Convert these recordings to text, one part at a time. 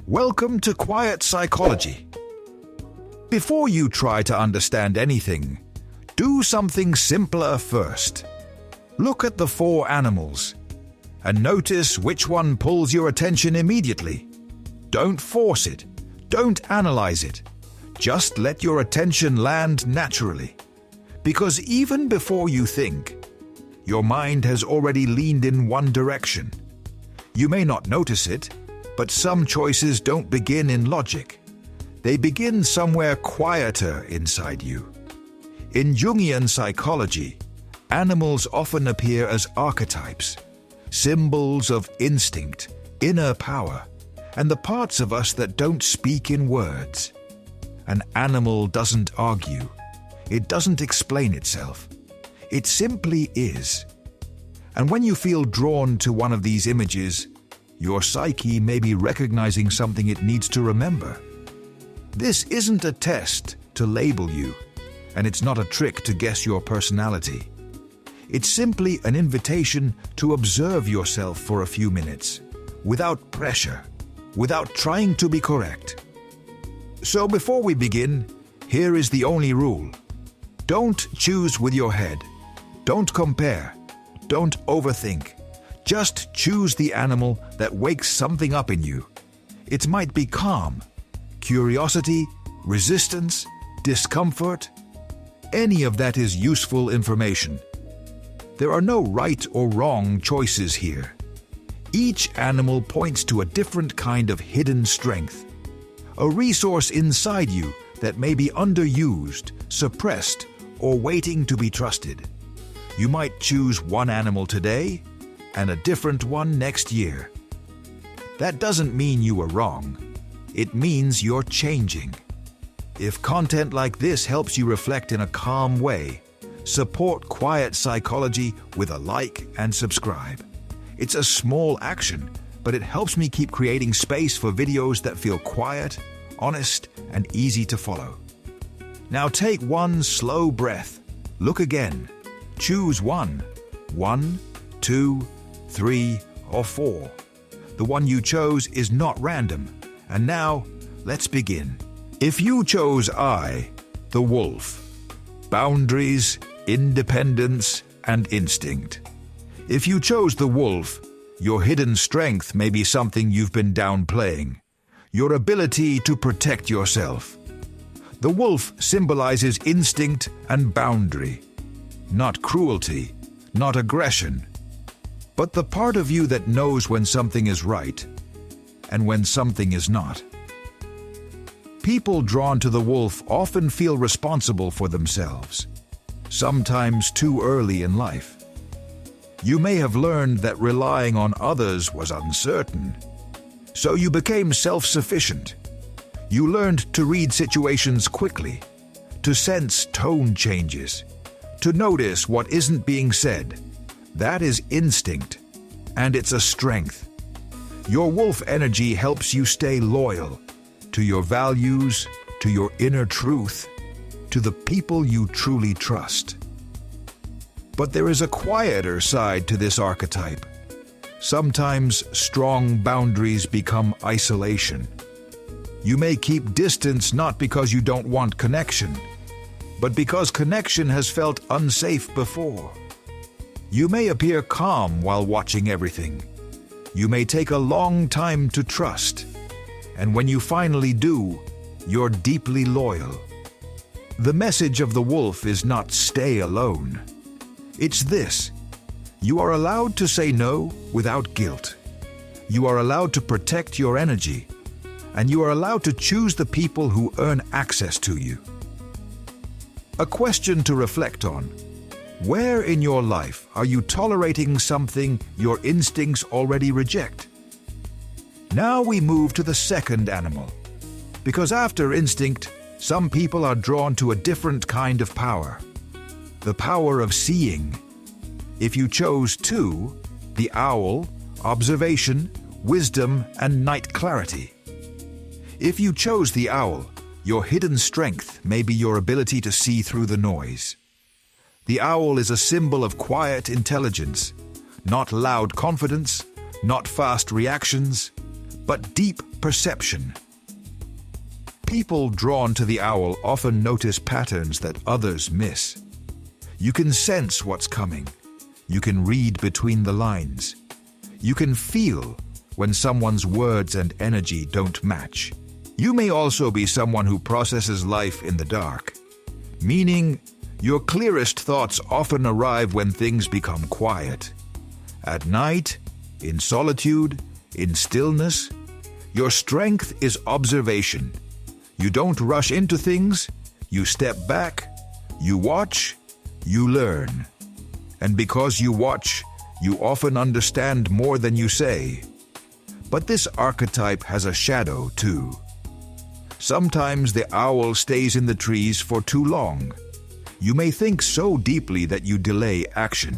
Welcome to Quiet Psychology. Before you try to understand anything, do something simpler first. Look at the 4 animals and notice which one pulls your attention immediately. Don't force it. Don't analyze it. Just let your attention land naturally. Because even before you think, your mind has already leaned in one direction. You may not notice it, but some choices don't begin in logic. They begin somewhere quieter inside you. In Jungian psychology, animals often appear as archetypes, symbols of instinct, inner power, and the parts of us that don't speak in words. An animal doesn't argue. It doesn't explain itself. It simply is. And when you feel drawn to one of these images, your psyche may be recognizing something it needs to remember. This isn't a test to label you, and it's not a trick to guess your personality. It's simply an invitation to observe yourself for a few minutes, without pressure, without trying to be correct. So before we begin, here is the only rule. Don't choose with your head. Don't compare. Don't overthink. Just choose the animal that wakes something up in you. It might be calm, curiosity, resistance, discomfort. Any of that is useful information. There are no right or wrong choices here. Each animal points to a different kind of hidden strength, a resource inside you that may be underused, suppressed, or waiting to be trusted. You might choose one animal today and a different one next year. That doesn't mean you were wrong. It means you're changing. If content like this helps you reflect in a calm way, support Quiet Psychology with a like and subscribe. It's a small action, but it helps me keep creating space for videos that feel quiet, honest, and easy to follow. Now take one slow breath. Look again. Choose one. 1, 2, 3, or 4. The one you chose is not random. And now, let's begin. If you chose I, the wolf, boundaries, independence, and instinct. If you chose the wolf, your hidden strength may be something you've been downplaying, your ability to protect yourself. The wolf symbolizes instinct and boundary, not cruelty, not aggression, but the part of you that knows when something is right and when something is not. People drawn to the wolf often feel responsible for themselves, sometimes too early in life. You may have learned that relying on others was uncertain, so you became self-sufficient. You learned to read situations quickly, to sense tone changes, to notice what isn't being said. That is instinct, and it's a strength. Your wolf energy helps you stay loyal to your values, to your inner truth, to the people you truly trust. But there is a quieter side to this archetype. Sometimes strong boundaries become isolation. You may keep distance not because you don't want connection, but because connection has felt unsafe before. You may appear calm while watching everything. You may take a long time to trust, and when you finally do, you're deeply loyal. The message of the wolf is not stay alone. It's this: you are allowed to say no without guilt. You are allowed to protect your energy, and you are allowed to choose the people who earn access to you. A question to reflect on: where in your life are you tolerating something your instincts already reject? Now we move to the second animal, because after instinct, some people are drawn to a different kind of power, the power of seeing. If you chose 2, the owl, observation, wisdom, and night clarity. If you chose the owl, your hidden strength may be your ability to see through the noise. The owl is a symbol of quiet intelligence, not loud confidence, not fast reactions, but deep perception. People drawn to the owl often notice patterns that others miss. You can sense what's coming. You can read between the lines. You can feel when someone's words and energy don't match. You may also be someone who processes life in the dark, meaning your clearest thoughts often arrive when things become quiet. At night, in solitude, in stillness, your strength is observation. You don't rush into things, you step back, you watch, you learn. And because you watch, you often understand more than you say. But this archetype has a shadow too. Sometimes the owl stays in the trees for too long. You may think so deeply that you delay action.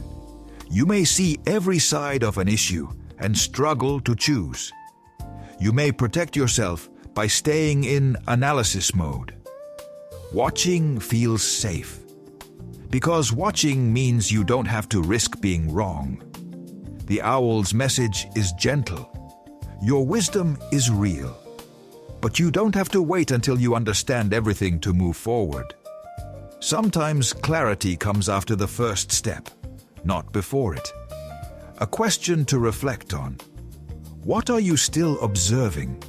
You may see every side of an issue and struggle to choose. You may protect yourself by staying in analysis mode. Watching feels safe, because watching means you don't have to risk being wrong. The owl's message is gentle. Your wisdom is real, but you don't have to wait until you understand everything to move forward. Sometimes clarity comes after the first step, not before it. A question to reflect on. What are you still observing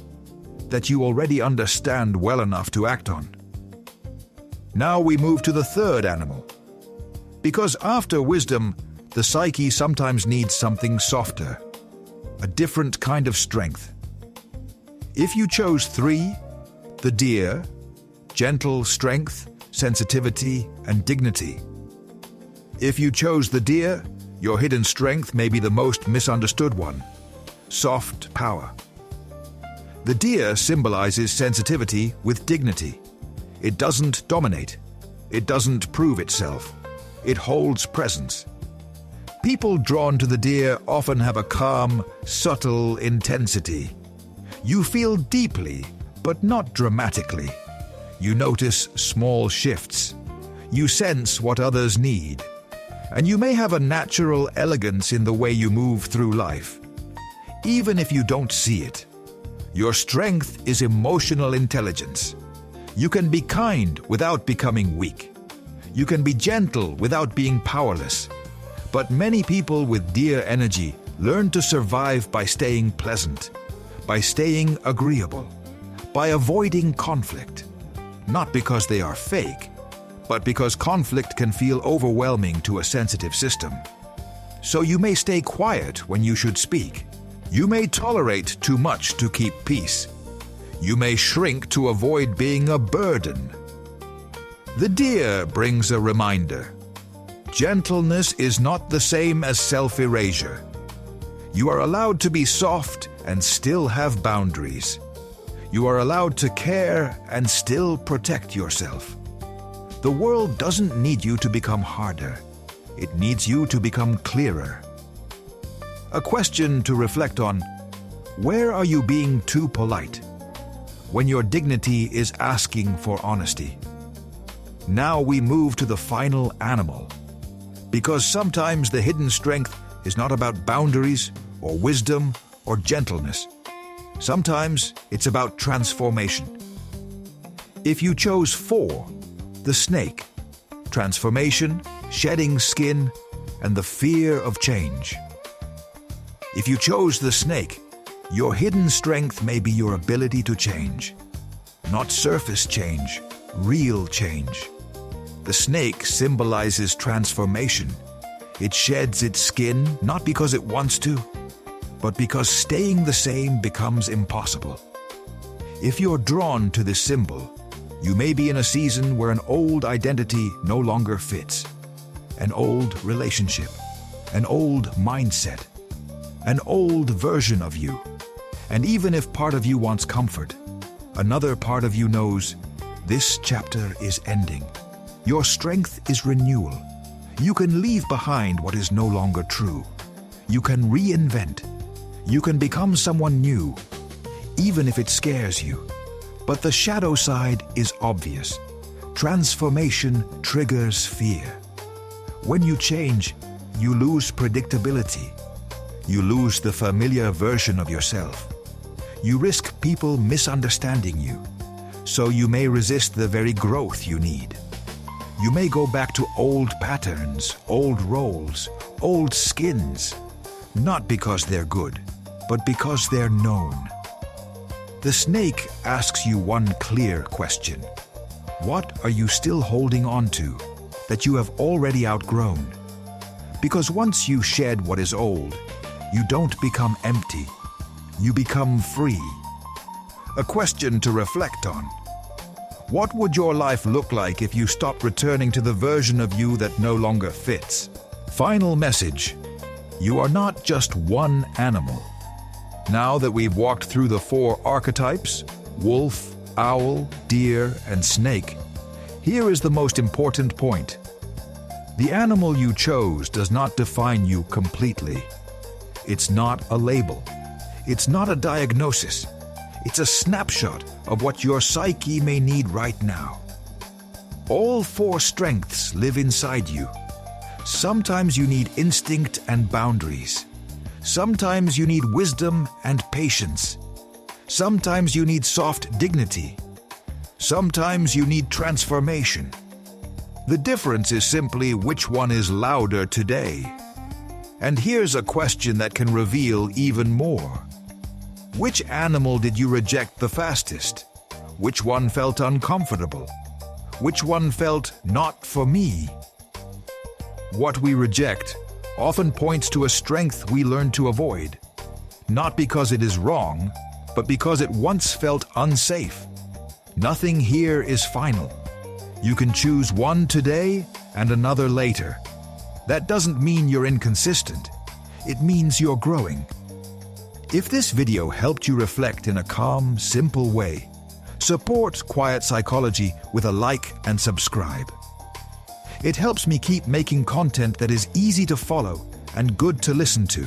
that you already understand well enough to act on? Now we move to the third animal. Because after wisdom, the psyche sometimes needs something softer, a different kind of strength. If you chose 3, the deer, gentle strength, sensitivity, and dignity. If you chose the deer, your hidden strength may be the most misunderstood one, soft power. The deer symbolizes sensitivity with dignity. It doesn't dominate. It doesn't prove itself. It holds presence. People drawn to the deer often have a calm, subtle intensity. You feel deeply, but not dramatically. You notice small shifts. You sense what others need. And you may have a natural elegance in the way you move through life, even if you don't see it. Your strength is emotional intelligence. You can be kind without becoming weak. You can be gentle without being powerless. But many people with deer energy learn to survive by staying pleasant, by staying agreeable, by avoiding conflict. Not because they are fake, but because conflict can feel overwhelming to a sensitive system. So you may stay quiet when you should speak. You may tolerate too much to keep peace. You may shrink to avoid being a burden. The deer brings a reminder. Gentleness is not the same as self-erasure. You are allowed to be soft and still have boundaries. You are allowed to care and still protect yourself. The world doesn't need you to become harder. It needs you to become clearer. A question to reflect on: where are you being too polite when your dignity is asking for honesty? Now we move to the final animal. Because sometimes the hidden strength is not about boundaries or wisdom or gentleness. Sometimes it's about transformation. If you chose 4, the snake, transformation, shedding skin, and the fear of change. If you chose the snake, your hidden strength may be your ability to change. Not surface change, real change. The snake symbolizes transformation. It sheds its skin not because it wants to, but because staying the same becomes impossible. If you're drawn to this symbol, you may be in a season where an old identity no longer fits. An old relationship, an old mindset, an old version of you. And even if part of you wants comfort, another part of you knows this chapter is ending. Your strength is renewal. You can leave behind what is no longer true. You can reinvent. You can become someone new, even if it scares you. But the shadow side is obvious. Transformation triggers fear. When you change, you lose predictability. You lose the familiar version of yourself. You risk people misunderstanding you, so you may resist the very growth you need. You may go back to old patterns, old roles, old skins, not because they're good, but because they're known. The snake asks you one clear question. What are you still holding on to that you have already outgrown? Because once you shed what is old, you don't become empty, you become free. A question to reflect on. What would your life look like if you stopped returning to the version of you that no longer fits? Final message. You are not just one animal. Now that we've walked through the 4 archetypes, wolf, owl, deer, and snake, here is the most important point. The animal you chose does not define you completely. It's not a label. It's not a diagnosis. It's a snapshot of what your psyche may need right now. All 4 strengths live inside you. Sometimes you need instinct and boundaries. Sometimes you need wisdom and patience. Sometimes you need soft dignity. Sometimes you need transformation. The difference is simply which one is louder today. And here's a question that can reveal even more. Which animal did you reject the fastest? Which one felt uncomfortable? Which one felt not for me? What we reject often points to a strength we learn to avoid, not because it is wrong, but because it once felt unsafe. Nothing here is final. You can choose one today and another later. That doesn't mean you're inconsistent. It means you're growing. If this video helped you reflect in a calm, simple way, support Quiet Psychology with a like and subscribe. It helps me keep making content that is easy to follow and good to listen to.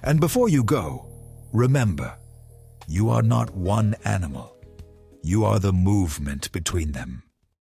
And before you go, remember, you are not one animal. You are the movement between them.